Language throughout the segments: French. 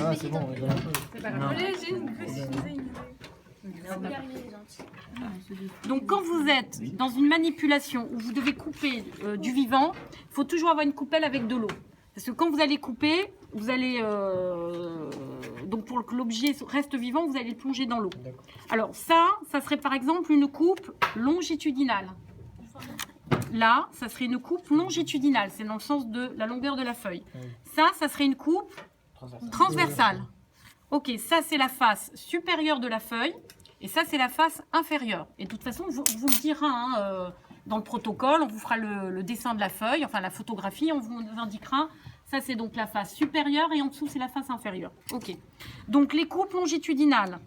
Ah, c'est bon, on rigole un peu. Donc quand vous êtes dans une manipulation où vous devez couper du vivant, il faut toujours avoir une coupelle avec de l'eau. Parce que quand vous allez couper, vous allez donc pour que l'objet reste vivant, vous allez le plonger dans l'eau. Alors ça serait par exemple une coupe longitudinale. Là, ça serait une coupe longitudinale, c'est dans le sens de la longueur de la feuille. Ça serait une coupe transversale. Ok, ça c'est la face supérieure de la feuille. Et ça, c'est la face inférieure. Et de toute façon, vous le dira hein, dans le protocole, on vous fera le dessin de la feuille, enfin la photographie, on vous indiquera. Ça, c'est donc la face supérieure et en dessous, c'est la face inférieure. Ok. Donc, les coupes longitudinales,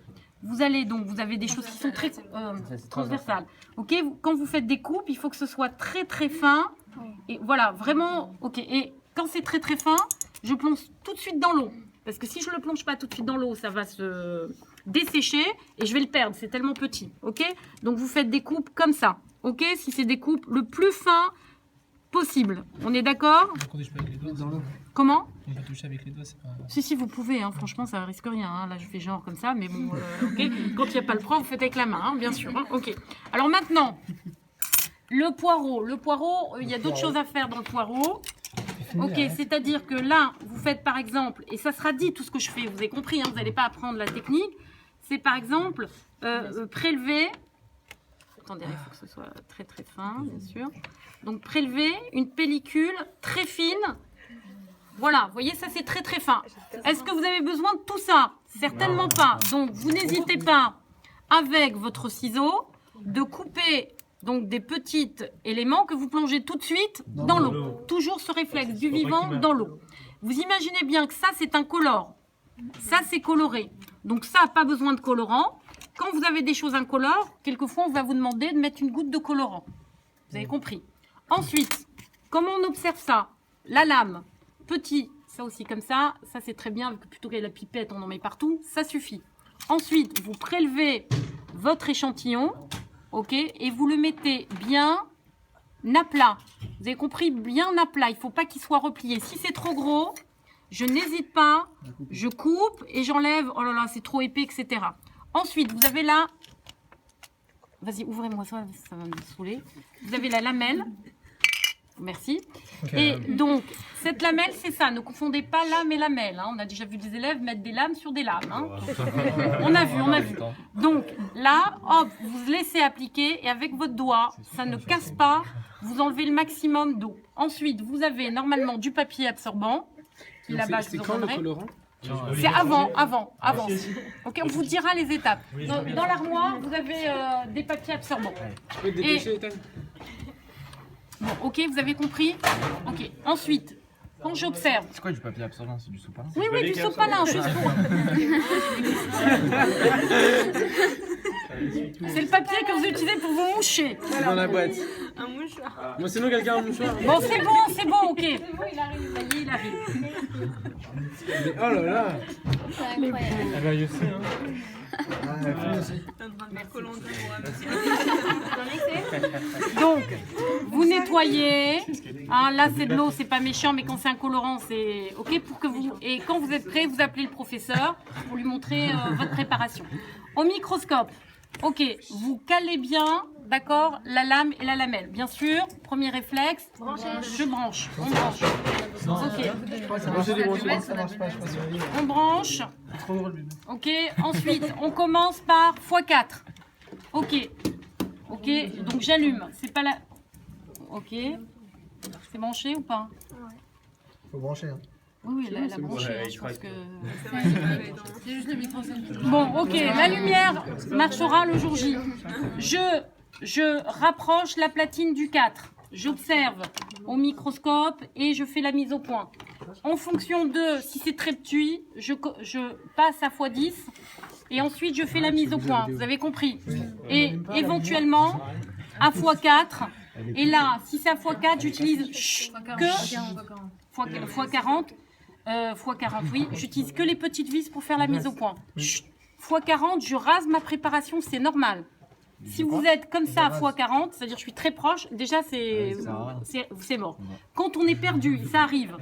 vous avez des choses qui sont très transversales. Ok. Quand vous faites des coupes, il faut que ce soit très très fin. Et voilà, vraiment. Ok. Et quand c'est très très fin, je plonge tout de suite dans l'eau. Parce que si je ne le plonge pas tout de suite dans l'eau, ça va se dessécher et je vais le perdre, c'est tellement petit, ok? Donc vous faites des coupes comme ça, ok? Si c'est des coupes le plus fin possible, on est d'accord? On touche pas avec les doigts dans l'eau. Comment? On peut toucher avec les doigts, c'est pas... Si, vous pouvez, hein, franchement ça risque rien, hein. Là je fais genre comme ça, mais bon, ok? Quand il n'y a pas le poids, vous faites avec la main, hein, bien sûr, hein, ok. Alors maintenant, le poireau, il y a d'autres choses à faire dans le poireau. Ok, c'est-à-dire que là, vous faites par exemple, et ça sera dit tout ce que je fais, vous avez compris, hein, vous n'allez pas apprendre la technique, c'est par exemple prélever, attendez, il faut que ce soit très très fin, bien sûr, donc prélever une pellicule très fine, voilà, vous voyez, ça c'est très très fin. Est-ce que vous avez besoin de tout ça? Certainement pas, donc vous n'hésitez pas, avec votre ciseau, de couper donc des petits éléments que vous plongez tout de suite dans l'eau. Toujours ce réflexe du vivant dans l'eau. Vous imaginez bien que ça, c'est un colore. Ça, c'est coloré. Donc ça, pas besoin de colorant. Quand vous avez des choses incolores, quelquefois, on va vous demander de mettre une goutte de colorant. Vous avez compris. Ensuite, comment on observe ça? La lame, petit, ça aussi comme ça. Ça, c'est très bien. Plutôt qu'avec la pipette, on en met partout. Ça suffit. Ensuite, vous prélevez votre échantillon. Ok, et vous le mettez bien à plat. Vous avez compris, bien à plat. Il ne faut pas qu'il soit replié. Si c'est trop gros, je n'hésite pas, je coupe et j'enlève. Oh là là, c'est trop épais, etc. Ensuite, vous avez là, vas-y, ouvrez-moi ça, ça va me saouler. Vous avez la lamelle. Merci. Okay. Et donc, cette lamelle, c'est ça. Ne confondez pas lame et lamelle. Hein. On a déjà vu des élèves mettre des lames sur des lames. Hein. On a vu. Donc, là, hop, vous laissez appliquer et avec votre doigt, ça ne casse pas. Vous enlevez le maximum d'eau. Ensuite, vous avez normalement du papier absorbant. C'est quand le colorant? C'est avant. Ok, on vous dira les étapes. Dans l'armoire, vous avez des papiers absorbants. Tu peux te dépêcher, Ethan? Bon, ok, vous avez compris? Ok, ensuite, quand j'observe... C'est quoi du papier absorbant? C'est du sopalin? Oui, du sopalin, juste pour... C'est le papier que vous utilisez pour vous moucher. C'est dans la boîte. Un mouchoir. Moi, sinon, quelqu'un a un mouchoir. Bon, c'est bon, ok. C'est bon, il arrive, ça y est, il arrive. Mais, oh là là. C'est incroyable. Ah bah, je sais, hein. Donc, vous nettoyez. Hein, là, c'est de l'eau, c'est pas méchant, mais quand c'est un colorant, c'est ok pour que vous. Et quand vous êtes prêt, vous appelez le professeur pour lui montrer votre préparation. Au microscope, ok, vous calez bien, d'accord, la lame et la lamelle. Bien sûr, premier réflexe, je branche. On branche. Ok. On branche. Ok. Ensuite, on commence par x4. Ok. Ok. Donc j'allume. C'est pas la. Ok. C'est branché ou pas? Faut brancher. Hein. Oui, la branché. Je pense que. C'est juste le micro. Bon, ok. La lumière marchera le jour J. Je rapproche la platine du 4. J'observe au microscope et je fais la mise au point. En fonction de, si c'est très petit, je passe à x10 et ensuite je fais la mise au point. Vous avez compris? Et éventuellement à x4. Et là, si c'est à x4, j'utilise que x40. x40, oui. J'utilise que les petites vis pour faire la mise au point. x40, je rase ma préparation, c'est normal. Si vous êtes comme ça à x40, c'est-à-dire je suis très proche, déjà c'est mort. Quand on est perdu, ça arrive.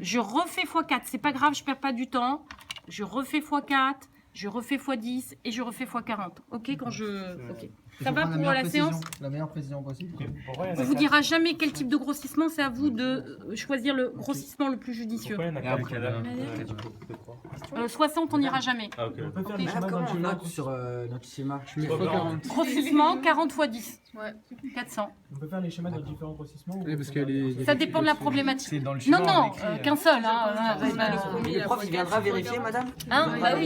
Je refais x4, c'est pas grave, je perds pas du temps. je refais x4, je refais x10 et je refais x40. Ok, quand je... Ok. Ça va pour la séance? La meilleure précision possible. On vous dira jamais quel type de grossissement, c'est à vous de choisir le grossissement le plus judicieux. 60, on n'ira jamais. Ah, ok. On peut faire les schémas dans le note sur notre schéma. Grossissement, 40 x 10. Ouais. 400. On peut faire les schémas dans différents grossissements. Oui, parce qu'elle est. Ça dépend de la problématique. C'est dans le Non, schéma, non, on écrit, qu'un seul. Hein, Le prof, il viendra vérifier, madame? hein, bah oui.